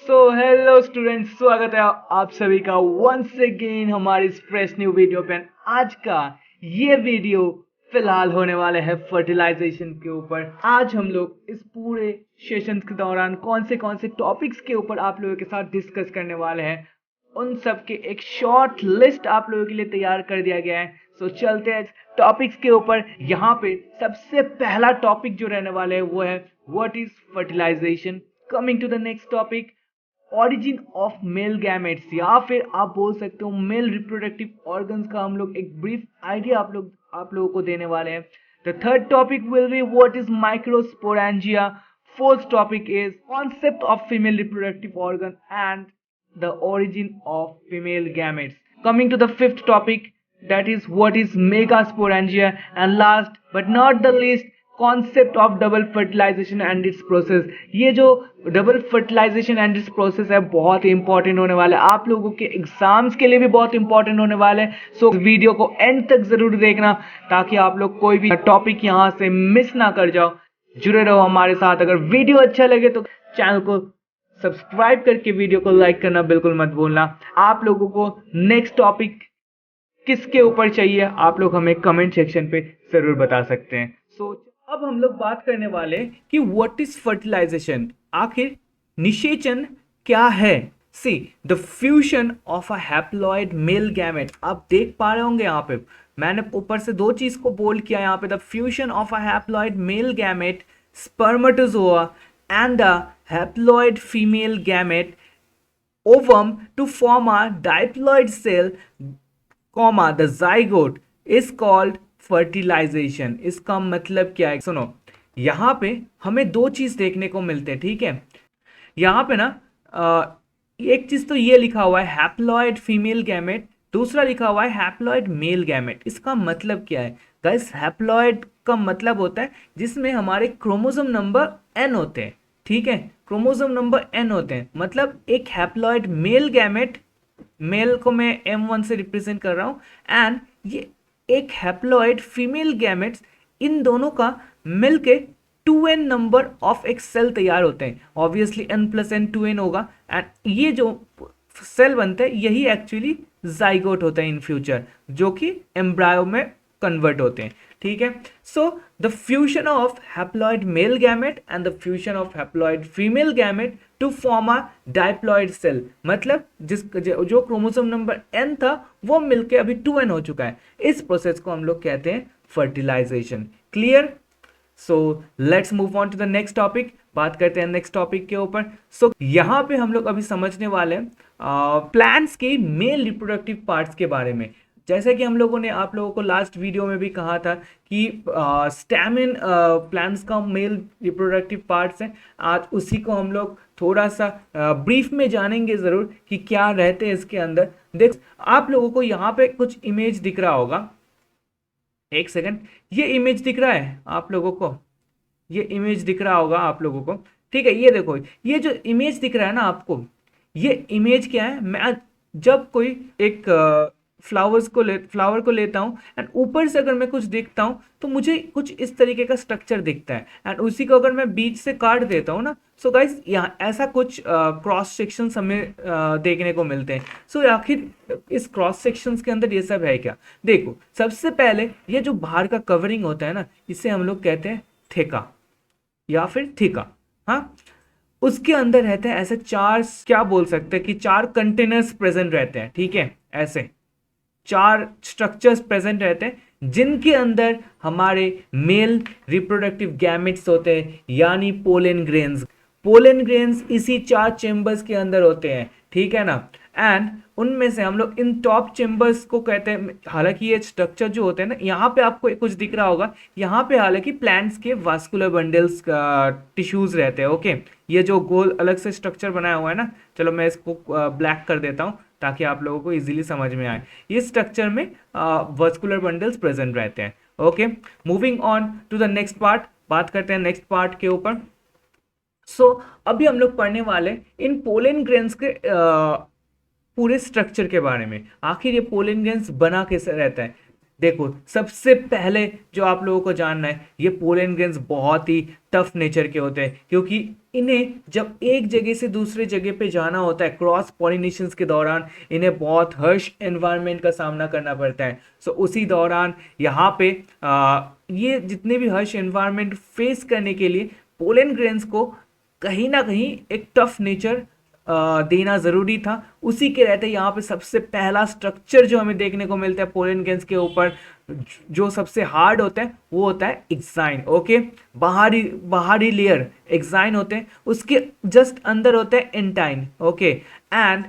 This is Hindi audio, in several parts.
हेलो स्टूडेंट्स, स्वागत है आप सभी का वंस अगेन हमारी इस फ्रेश न्यू वीडियो पे। आज का ये वीडियो फिलहाल होने वाला है फर्टिलाइजेशन के ऊपर। आज हम लोग इस पूरे सेशन के दौरान कौन से टॉपिक्स के ऊपर आप लोगों के साथ डिस्कस करने वाले हैं, उन सब के एक शॉर्ट लिस्ट आप लोगों के लिए तैयार कर दिया गया है। चलते हैं टॉपिक्स के ऊपर। यहाँ पे सबसे पहला टॉपिक जो रहने वाला है वो है what is fertilization. Coming to the next topic, origin of male gametes, या फिर आप बोल सकते हो मेल रिप्रोडक्टिव ऑर्गन्स का हम लोग एक ब्रीफ आइडिया आप लोगों को देने वाले हैं। The third topic will be what is microsporangia. Fourth topic is concept of female reproductive organ and the origin of female gametes. Coming to the fifth topic, that is what is megasporangia, and last but not the least, concept of double fertilization and its process. ये जो double fertilization and its process है बहुत ही इंपॉर्टेंट होने वाला है, आप लोगों के एग्जाम्स के लिए भी बहुत इंपॉर्टेंट होने वाला है। सो वीडियो को एंड तक जरूर देखना ताकि आप लोग कोई भी टॉपिक यहाँ से मिस ना कर जाओ। जुड़े रहो हमारे साथ। अगर वीडियो अच्छा लगे तो चैनल को सब्सक्राइब करके वीडियो को लाइक करना बिल्कुल मत भूलना। आप लोगों को नेक्स्ट टॉपिक किसके ऊपर चाहिए आप लोग हमें कमेंट सेक्शन पे जरूर बता सकते हैं। अब हम लोग बात करने वाले कि व्हाट इज फर्टिलाइजेशन, आखिर निषेचन क्या है। See the fusion of a haploid male gamete. आप देख पा रहे होंगे यहाँ पे मैंने ऊपर से दो चीज को बोल्ड किया यहाँ पे, the fusion of a haploid male gamete spermatozoa and a haploid female gamete ovum to form a diploid cell, the zygote is called fertilization। इसका मतलब क्या है, सुनो। यहाँ पे हमें दो चीज देखने को मिलते हैं, ठीक है। यहाँ पे ना एक चीज तो ये लिखा हुआ है हैप्लॉइड फीमेल गैमेट, दूसरा लिखा हुआ है हैप्लॉइड मेल गैमेट। इसका मतलब क्या है गाइस? हैप्लॉइड का मतलब होता है जिसमें हमारे क्रोमोसोम नंबर n होते हैं, ठीक है। क्रोमोसोम नंबर n होते हैं, मतलब एक हैप्लॉइड मेल गैमेट, मेल को मैं m1 से रिप्रेजेंट कर रहा हूं, एंड ये एक हैप्लॉइड फीमेल गैमेट्स, इन दोनों का मिलके 2n नंबर ऑफ एक सेल तैयार होते हैं। ऑब्वियसली n+n 2n होगा, एंड ये जो सेल बनते हैं यही एक्चुअली जाइगोट होता है इन फ्यूचर, जो कि एम्ब्रायो में कन्वर्ट होते हैं, ठीक है। So the fusion of haploid male gamete and the fusion of haploid female gamete to form a diploid cell, मतलब जो क्रोमोसोम नंबर n था वो मिलके अभी 2n हो चुका है। इस प्रोसेस को हम लोग कहते हैं fertilization. Clear? So let's move on to the next topic. बात करते हैं नेक्स्ट टॉपिक के ऊपर। सो यहाँ पे हम लोग अभी समझने वाले हैं प्लांट्स के मेल रिप्रोडक्टिव पार्ट्स के बारे में। जैसे कि हम लोगों ने आप लोगों को लास्ट वीडियो में भी कहा था कि स्टैमिन प्लांट्स का मेल रिप्रोडक्टिव पार्ट्स है। आज उसी को हम लोग थोड़ा सा ब्रीफ में जानेंगे ज़रूर कि क्या रहते हैं इसके अंदर। देख, आप लोगों को यहाँ पे कुछ इमेज दिख रहा होगा, एक सेकंड। ये इमेज दिख रहा है आप लोगों को, ये इमेज दिख रहा होगा आप लोगों को, ठीक है। ये देखो, ये जो इमेज दिख रहा है ना आपको, ये इमेज क्या है? मैं जब कोई एक फ्लावर को लेता हूँ एंड ऊपर से अगर मैं कुछ देखता हूँ तो मुझे कुछ इस तरीके का स्ट्रक्चर दिखता है, एंड उसी को अगर मैं बीच से काट देता हूँ ना, सो गाइस यहाँ ऐसा कुछ क्रॉस सेक्शन हमें देखने को मिलते हैं। सो आखिर इस क्रॉस सेक्शंस के अंदर ये सब है क्या? देखो, सबसे पहले ये जो बाहर का कवरिंग होता है ना, इसे हम लोग कहते हैं थेका या फिर थिका। हाँ, उसके अंदर रहते हैं ऐसे चार, क्या बोल सकते हैं कि चार कंटेनर्स प्रेजेंट रहते हैं, ठीक है। ऐसे चार स्ट्रक्चर्स प्रेजेंट रहते हैं जिनके अंदर हमारे मेल रिप्रोडक्टिव गैमेट्स होते हैं, यानी पोलन ग्रेन्स। पोलन ग्रेन्स इसी चार चेम्बर्स के अंदर होते हैं, ठीक है ना। एंड उनमें से हम लोग इन टॉप चेम्बर्स को कहते हैं, हालांकि ये स्ट्रक्चर जो होते हैं ना, यहाँ पे आपको कुछ दिख रहा होगा, यहाँ पे हालांकि प्लांट्स के वास्कुलर बंडल्स टिश्यूज रहते हैं, ओके। ये जो गोल अलग से स्ट्रक्चर बनाया हुआ है ना, चलो मैं इसको ब्लैक कर देता हूँ ताकि आप लोगों को इजीली समझ में आए। इस स्ट्रक्चर में वास्कुलर बंडल्स प्रेजेंट रहते हैं, okay. Moving on to the next part, बात करते हैं नेक्स्ट पार्ट के ऊपर। सो अभी हम लोग पढ़ने वाले इन पोलन ग्रेन्स के पूरे स्ट्रक्चर के बारे में। आखिर ये पोलन ग्रेन्स बना कैसे रहता है? देखो सबसे पहले जो आप लोगों को जानना है, ये पोलन ग्रेन्स बहुत ही टफ नेचर के होते हैं, क्योंकि इन्हें जब एक जगह से दूसरे जगह पे जाना होता है क्रॉस पॉलिनेशंस के दौरान, इन्हें बहुत हर्श एनवायरनमेंट का सामना करना पड़ता है। सो उसी दौरान यहाँ पे ये जितने भी हर्श एनवायरनमेंट फेस करने के लिए पोलन ग्रेन्स को कहीं ना कहीं एक टफ नेचर देना ज़रूरी था। उसी के रहते यहाँ पे सबसे पहला स्ट्रक्चर जो हमें देखने को मिलता है पोलन ग्रेन्स के ऊपर, जो सबसे हार्ड होता है वो होता है एक्साइन। ओके, बाहरी बाहरी लेयर एक्साइन होते हैं, उसके जस्ट अंदर होता है एंटाइन। Okay, and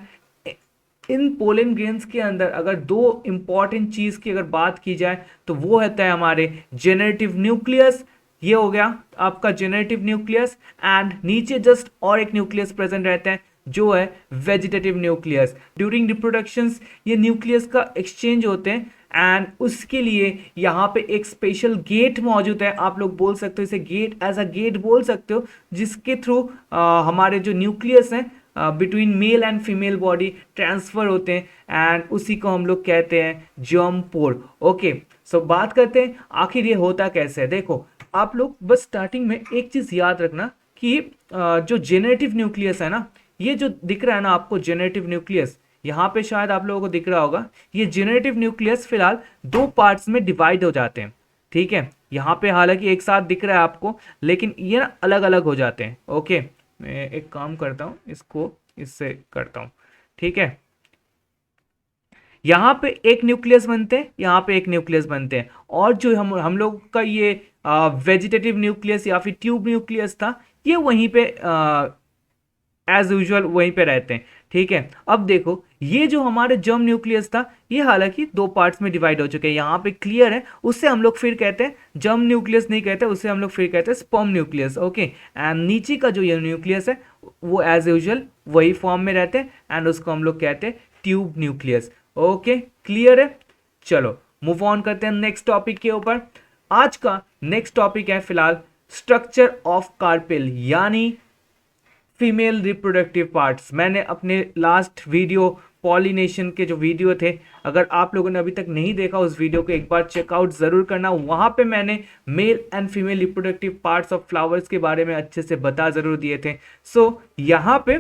in pollen grains के अंदर अगर दो इंपॉर्टेंट चीज़ की अगर बात की जाए तो वो होता है हमारे जेनरेटिव न्यूक्लियस। ये हो गया आपका जेनरेटिव न्यूक्लियस, एंड नीचे जस्ट और एक न्यूक्लियस प्रेजेंट रहता है जो है वेजिटेटिव न्यूक्लियस। ड्यूरिंग रिप्रोडक्शंस ये न्यूक्लियस का एक्सचेंज होते हैं, एंड उसके लिए यहाँ पे एक स्पेशल गेट मौजूद है। आप लोग बोल सकते हो इसे गेट, एज अ गेट बोल सकते हो, जिसके थ्रू हमारे जो न्यूक्लियस हैं between male and female body transfer होते हैं, एंड उसी को हम लोग कहते हैं जर्म पोर। ओके, सो बात करते हैं आखिर ये होता कैसे है। देखो आप लोग बस स्टार्टिंग में एक चीज़ याद रखना कि जो जेनरेटिव न्यूक्लियस है ना, ये जो दिख रहा है ना आपको जेनरेटिव न्यूक्लियस, यहाँ पे शायद आप लोगों को दिख रहा होगा, ये जेनरेटिव न्यूक्लियस फिलहाल दो पार्ट्स में डिवाइड हो जाते हैं। ठीक है, यहाँ पे हालांकि एक साथ दिख रहा है आपको, लेकिन ये ना अलग अलग हो जाते हैं। ओके, मैं एक काम करता हूँ, इसको इससे करता हूँ। ठीक है, यहाँ पे एक न्यूक्लियस बनते हैं, यहाँ पे एक न्यूक्लियस बनते हैं, और जो हम लोग का ये वेजिटेटिव न्यूक्लियस या फिर ट्यूब न्यूक्लियस था, ये वहीं पे एज यूजुअल वहीं पे रहते हैं। ठीक है, अब देखो ये जो हमारे जर्म न्यूक्लियस था, ये हालांकि दो पार्ट्स में डिवाइड हो चुके हैं, यहाँ पे क्लियर है। उससे हम लोग फिर कहते हैं जर्म न्यूक्लियस नहीं कहते, उससे हम लोग फिर कहते हैं स्पर्म न्यूक्लियस। ओके, एंड नीचे का जो ये न्यूक्लियस है वो एज यूजुअल वही फॉर्म में रहते हैं, एंड उसको हम लोग कहते हैं ट्यूब न्यूक्लियस। ओके, क्लियर है। चलो मूव ऑन करते हैं नेक्स्ट टॉपिक के ऊपर। आज का नेक्स्ट टॉपिक है फिलहाल स्ट्रक्चर ऑफ कार्पेल, यानी फीमेल रिप्रोडक्टिव पार्ट्स। मैंने अपने लास्ट वीडियो पॉलिनेशन के जो वीडियो थे, अगर आप लोगों ने अभी तक नहीं देखा उस वीडियो को एक बार चेकआउट ज़रूर करना। वहाँ पे मैंने male and female reproductive parts of flowers के बारे में अच्छे से बता ज़रूर दिए थे। सो यहाँ पे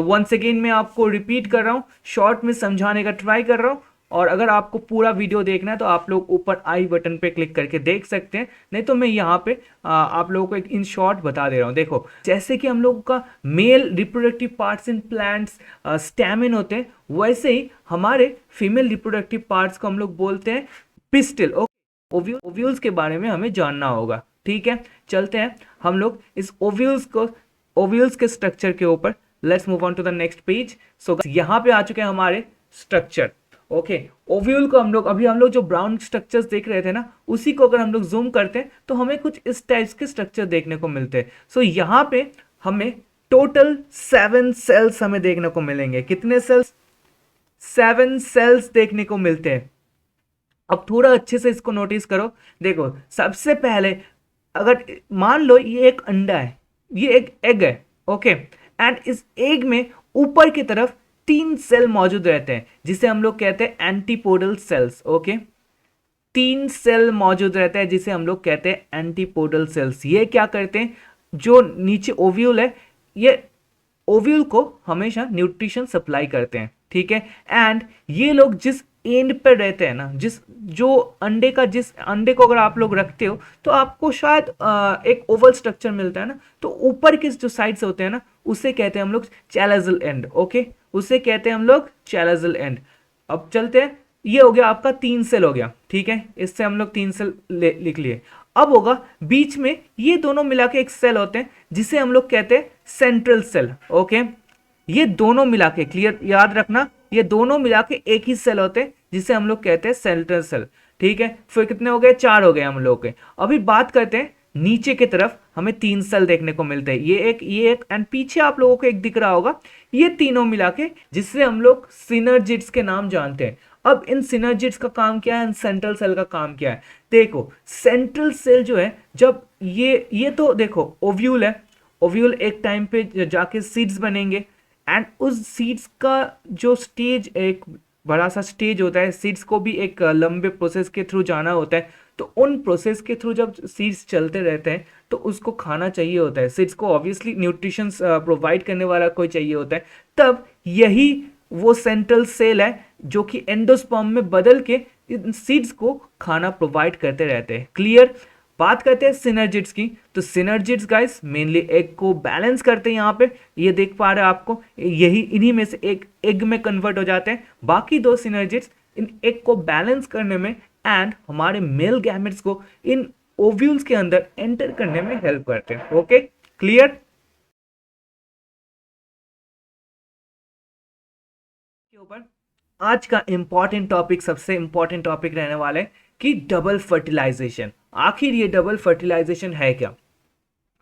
वंस अगेन मैं आपको रिपीट कर रहा हूँ, शॉर्ट में समझाने का ट्राई कर रहा हूँ, और अगर आपको पूरा वीडियो देखना है तो आप लोग ऊपर आई बटन पे क्लिक करके देख सकते हैं, नहीं तो मैं यहाँ पे आप लोगों को एक इन शॉर्ट बता दे रहा हूँ। देखो जैसे कि हम लोगों का male reproductive parts in plants stamen होते हैं, वैसे ही हमारे फीमेल रिप्रोडक्टिव पार्ट्स को हम लोग बोलते हैं पिस्टिल। ओव्यूल्स के बारे में हमें जानना होगा। ठीक है, चलते हैं हम लोग इस ओव्यूल्स के स्ट्रक्चर के ऊपर। Let's move on to the next page. So यहाँ पे आ चुके हैं हमारे स्ट्रक्चर। ओके, ओव्यूल को हम लोग जो ब्राउन स्ट्रक्चर्स देख रहे थे ना, उसी को अगर हम लोग जूम करते हैं तो हमें कुछ इस टाइप्स के स्ट्रक्चर देखने को मिलते हैं। सो यहाँ पे हमें टोटल 7 सेल्स हमें देखने को मिलेंगे। कितने सेल्स? 7 सेल्स देखने को मिलते हैं। अब थोड़ा अच्छे से इसको नोटिस करो। देखो सबसे पहले अगर मान लो ये एक अंडा है, ये एक एग है। ओके, एंड इस एग में ऊपर की तरफ 3 सेल मौजूद रहते हैं, जिसे हम लोग कहते हैं एंटीपोडल सेल्स। ओके, 3 सेल मौजूद रहते हैं जिसे हम लोग कहते हैं एंटीपोडल सेल्स। ये क्या करते हैं, जो नीचे ओव्यूल है, ये ओव्यूल को हमेशा न्यूट्रिशन सप्लाई करते हैं। ठीक है, एंड ये लोग जिस एंड पर रहते हैं ना, जिस अंडे को अगर आप लोग रखते हो तो आपको शायद एक ओवल स्ट्रक्चर मिलता है ना, तो ऊपर के जो साइड्स होते हैं ना, उसे कहते हैं हम लोग चैलेजल एंड। ओके, उसे कहते हैं हम लोग चैलेजल एंड। अब चलते हैं, ये हो गया आपका 3 सेल हो गया। ठीक है, इससे हम लोग 3 सेल लिख लिए। अब होगा बीच में ये दोनों मिला के एक सेल होते हैं जिसे हम लोग कहते हैं सेंट्रल सेल। ओके, ये दोनों मिला के, क्लियर याद रखना, ये दोनों मिला के एक ही सेल होते हैं जिसे हम लोग कहते हैं सेंट्रल सेल। ठीक है, फिर कितने हो गए? 4 हो गए हम लोग के। अभी बात करते हैं नीचे की तरफ, हमें 3 सेल देखने को मिलते हैं, ये एक एंड पीछे आप लोगों को एक दिख रहा होगा, ये तीनों मिला के जिससे हम लोग सिनर्जिड्स के नाम जानते हैं। अब इन सिनर्जिड्स का काम क्या है, इन सेंट्रल सेल का काम क्या है? देखो सेंट्रल सेल जो है, जब ये तो देखो ओव्यूल है, ओव्यूल एक टाइम पे जाके सीड्स बनेंगे, एंड उस सीड्स का जो स्टेज एक बड़ा सा स्टेज होता है, सीड्स को भी एक लंबे प्रोसेस के थ्रू जाना होता है, तो उन प्रोसेस के थ्रू जब सीड्स चलते रहते हैं तो उसको खाना चाहिए होता है, सीड्स को ऑब्वियसली न्यूट्रिशंस प्रोवाइड करने वाला कोई चाहिए होता है, तब यही वो सेंट्रल सेल है जो कि एंडोस्पर्म में बदल के इन सीड्स को खाना प्रोवाइड करते रहते हैं। क्लियर? बात करते हैं सिनर्जिड्स की, तो सिनर्जिड्स गाइस मेनली एग को बैलेंस करते हैं। यहाँ पे ये देख पा रहे हैं आपको, यही इन्हीं में से एक एग में कन्वर्ट हो जाते हैं। बाकी दो सिनर्जिड्स इन एग को बैलेंस करने में एंड हमारे मेल गैमेट्स को इन ओव्यूल्स के अंदर एंटर करने में हेल्प करते हैं। Okay, clear? के ऊपर आज का इंपॉर्टेंट टॉपिक, सबसे इंपॉर्टेंट टॉपिक रहने वाला है कि डबल फर्टिलाइजेशन। आखिर ये डबल फर्टिलाइजेशन है क्या?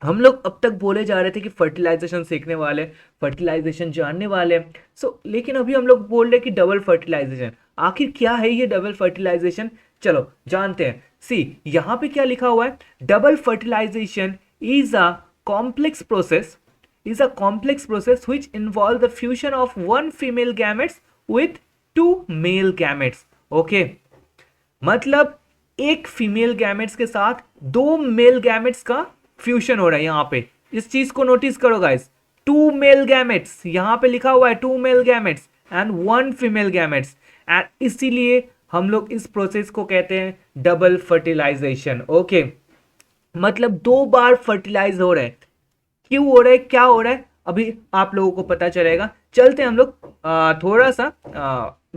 हम लोग अब तक बोले जा रहे थे कि फर्टिलाइजेशन सीखने वाले, फर्टिलाइजेशन जानने वाले, लेकिन अभी हम लोग बोल रहे हैं कि डबल फर्टिलाइजेशन। आखिर क्या है ये डबल फर्टिलाइजेशन? चलो जानते हैं। सी, यहाँ पे क्या लिखा हुआ है? Double fertilization is a complex process which involve the fusion of one female gametes with two male gametes. Okay, मतलब एक फीमेल गैमेट्स के साथ दो मेल गैमेट्स का फ्यूजन हो रहा है। यहाँ पे इस चीज को नोटिस करो गाइस, टू मेल गैमेट्स, यहाँ पे लिखा हुआ है two male gametes and one female gametes, and इसीलिए हम लोग इस प्रोसेस को कहते हैं डबल फर्टिलाइजेशन। ओके, मतलब दो बार फर्टिलाइज हो रहे हैं। क्यों हो रहा है, क्या हो रहा है, अभी आप लोगों को पता चलेगा। चलते हैं हम लोग थोड़ा सा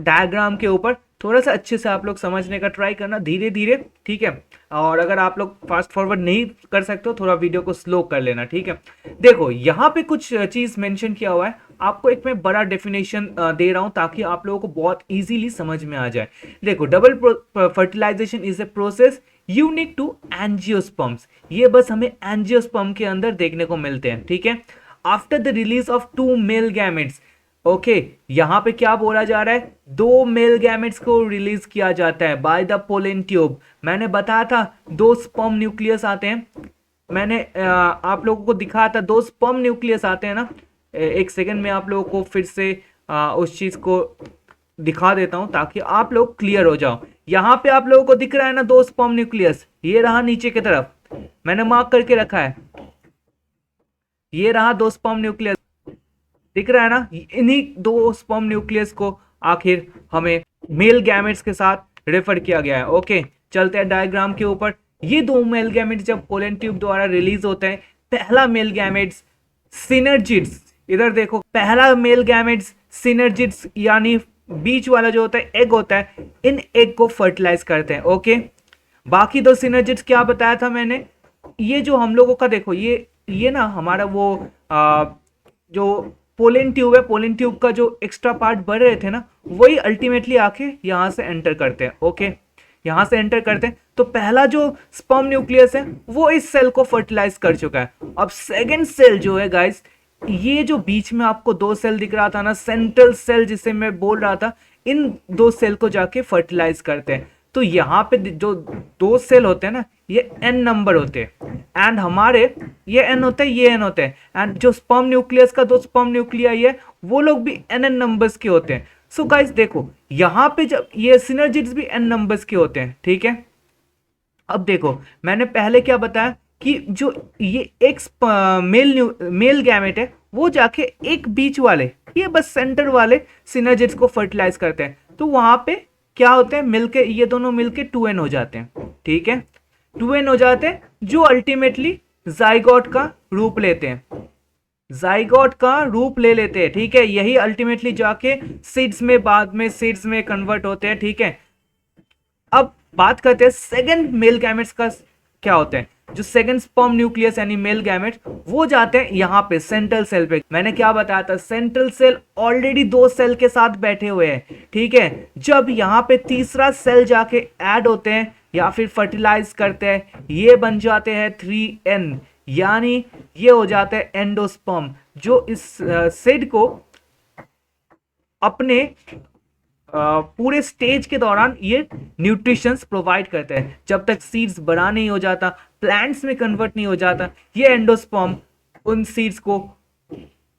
डायग्राम के ऊपर, थोड़ा सा अच्छे से आप लोग समझने का ट्राई करना धीरे धीरे, ठीक है? और अगर आप लोग फास्ट फॉरवर्ड नहीं कर सकते हो, थोड़ा वीडियो को स्लो कर लेना, ठीक है? देखो यहाँ पे कुछ चीज मेंशन किया हुआ है, आपको एक मैं बड़ा डेफिनेशन दे रहा हूं ताकि आप लोगों को बहुत इजीली समझ में आ जाए। देखो, double fertilization is a process unique to angiosperms. ये बस हमें एंजियोस्पर्म के अंदर देखने को मिलते हैं, ठीक है? After the release of two male gametes. Okay, यहां पे क्या बोला जा रहा है? दो मेल गैमेट्स को रिलीज किया जाता है बाय द पोलन ट्यूब। मैंने बताया था दो स्पर्म न्यूक्लियस आते हैं, मैंने आप लोगों को दिखाया था दो स्पर्म न्यूक्लियस आते हैं ना। एक सेकंड में आप लोगों को फिर से उस चीज को दिखा देता हूं ताकि आप लोग क्लियर हो जाओ। यहां पे आप लोगों को दिख रहा है ना दो स्पर्म न्यूक्लियस, ये रहा नीचे की तरफ, मैंने मार्क करके रखा है, ये रहा दो स्पर्म न्यूक्लियस, दिख रहा है ना? इन्हीं दो स्पर्म न्यूक्लियस को आखिर हमें मेल गैमेट्स के साथ रेफर किया गया है। ओके, चलते हैं डायग्राम के ऊपर। ये दो मेल गैमेट्स जब पोलन ट्यूब द्वारा रिलीज होते हैं, पहला मेल गैमेट्स सिनर्जिड्स, इधर देखो, पहला मेल गैमेट्स सिनर्जिड्स यानी बीच वाला जो होता है एग होता है, इन एग को फर्टिलाइज करते हैं। ओके, बाकी दो सिनर्जिड्स क्या बताया था मैंने? ये जो हम लोगों का देखो, ये ना हमारा वो जो पोलन ट्यूब है, पोलन ट्यूब का जो एक्स्ट्रा पार्ट बढ़ रहे थे ना, वही अल्टीमेटली आके यहां से एंटर करते हैं। ओके, यहां से एंटर करते हैं, तो पहला जो स्पर्म न्यूक्लियस है वो इस सेल को फर्टिलाइज कर चुका है। अब सेकंड सेल जो है गाइस, ये जो बीच में आपको दो सेल दिख रहा था ना, सेंट्रल सेल जिसे मैं बोल रहा था, इन दो सेल को जाके फर्टिलाइज करते हैं। तो यहाँ पे जो दो सेल होते हैं ना, ये n नंबर होते हैं, एंड हमारे ये n होते हैं, ये n होते हैं, एंड जो स्पर्म न्यूक्लियस का दो स्पर्म न्यूक्लियाई है वो लोग भी n नंबर्स के होते हैं। सो गाइस देखो, यहाँ पे जब ये सिनर्जिड्स भी n नंबर्स के होते हैं, ठीक है? अब देखो, मैंने पहले क्या बताया कि जो ये एक मेल गैमेट है वो जाके एक बीच वाले, ये बस सेंटर वाले सिनर्जिड्स को फर्टिलाइज करते हैं, तो वहां पे क्या होते हैं, मिलके ये दोनों मिलके 2n हो जाते हैं, ठीक है? 2n हो जाते हैं जो अल्टीमेटली जाइगोट का रूप लेते हैं, जाइगोट का रूप ले लेते हैं, ठीक है? यही अल्टीमेटली जाके सीड्स में, बाद में सीड्स में कन्वर्ट होते हैं, ठीक है? अब बात करते हैं सेकंड मेल गैमेट्स का क्या होते हैं। जो सेकंड स्पर्म न्यूक्लियस यानी मेल गैमेट, वो जाते हैं यहाँ पे सेंट्रल सेल पे। मैंने क्या बताया था, सेंट्रल सेल ऑलरेडी दो सेल के साथ बैठे हुए हैं, ठीक है? जब यहाँ पे तीसरा सेल जाके ऐड होते हैं या फिर फर्टिलाइज करते हैं, ये बन जाते हैं 3n, यानी ये हो जाता है एंडोस्पर्म, जो इस सीड को अपने पूरे स्टेज के दौरान ये न्यूट्रिशंस प्रोवाइड करते हैं। जब तक सीड्स बड़ा नहीं हो जाता, प्लांट्स में कन्वर्ट नहीं हो जाता, ये एंडोस्पर्म उन सीड्स को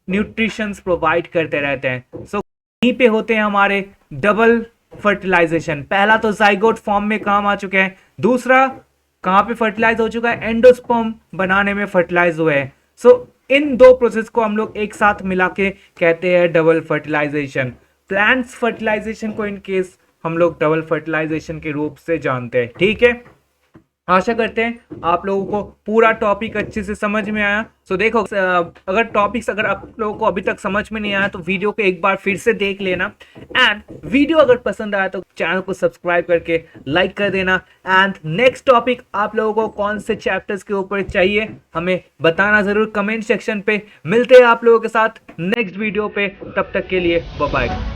न्यूट्रिशंस प्रोवाइड करते रहते हैं। सो यहीं पे होते हैं हमारे डबल फर्टिलाइजेशन। पहला तो जाइगोट फॉर्म में काम आ चुके हैं, दूसरा कहाँ पे फर्टिलाइज हो चुका है, एंडोस्पर्म बनाने में फर्टिलाइज हुए हैं। सो इन दो प्रोसेस को हम लोग एक साथ मिला के कहते हैं डबल फर्टिलाइजेशन। प्लांट्स फर्टिलाइजेशन को इन केस हम लोग डबल फर्टिलाइजेशन के रूप से जानते हैं। ठीक है, आशा करते हैं आप लोगों को पूरा टॉपिक अच्छे से समझ में आया। सो देखो, अगर टॉपिक्स अगर आप लोगों को अभी तक समझ में नहीं आया तो वीडियो को एक बार फिर से देख लेना, एंड वीडियो अगर पसंद आया तो चैनल को सब्सक्राइब करके लाइक कर देना। एंड नेक्स्ट टॉपिक आप लोगों को कौन से चैप्टर्स के ऊपर चाहिए हमें बताना जरूर कमेंट सेक्शन पे। मिलते हैं आप लोगों के साथ नेक्स्ट वीडियो पे, तब तक के लिए बाय बाय।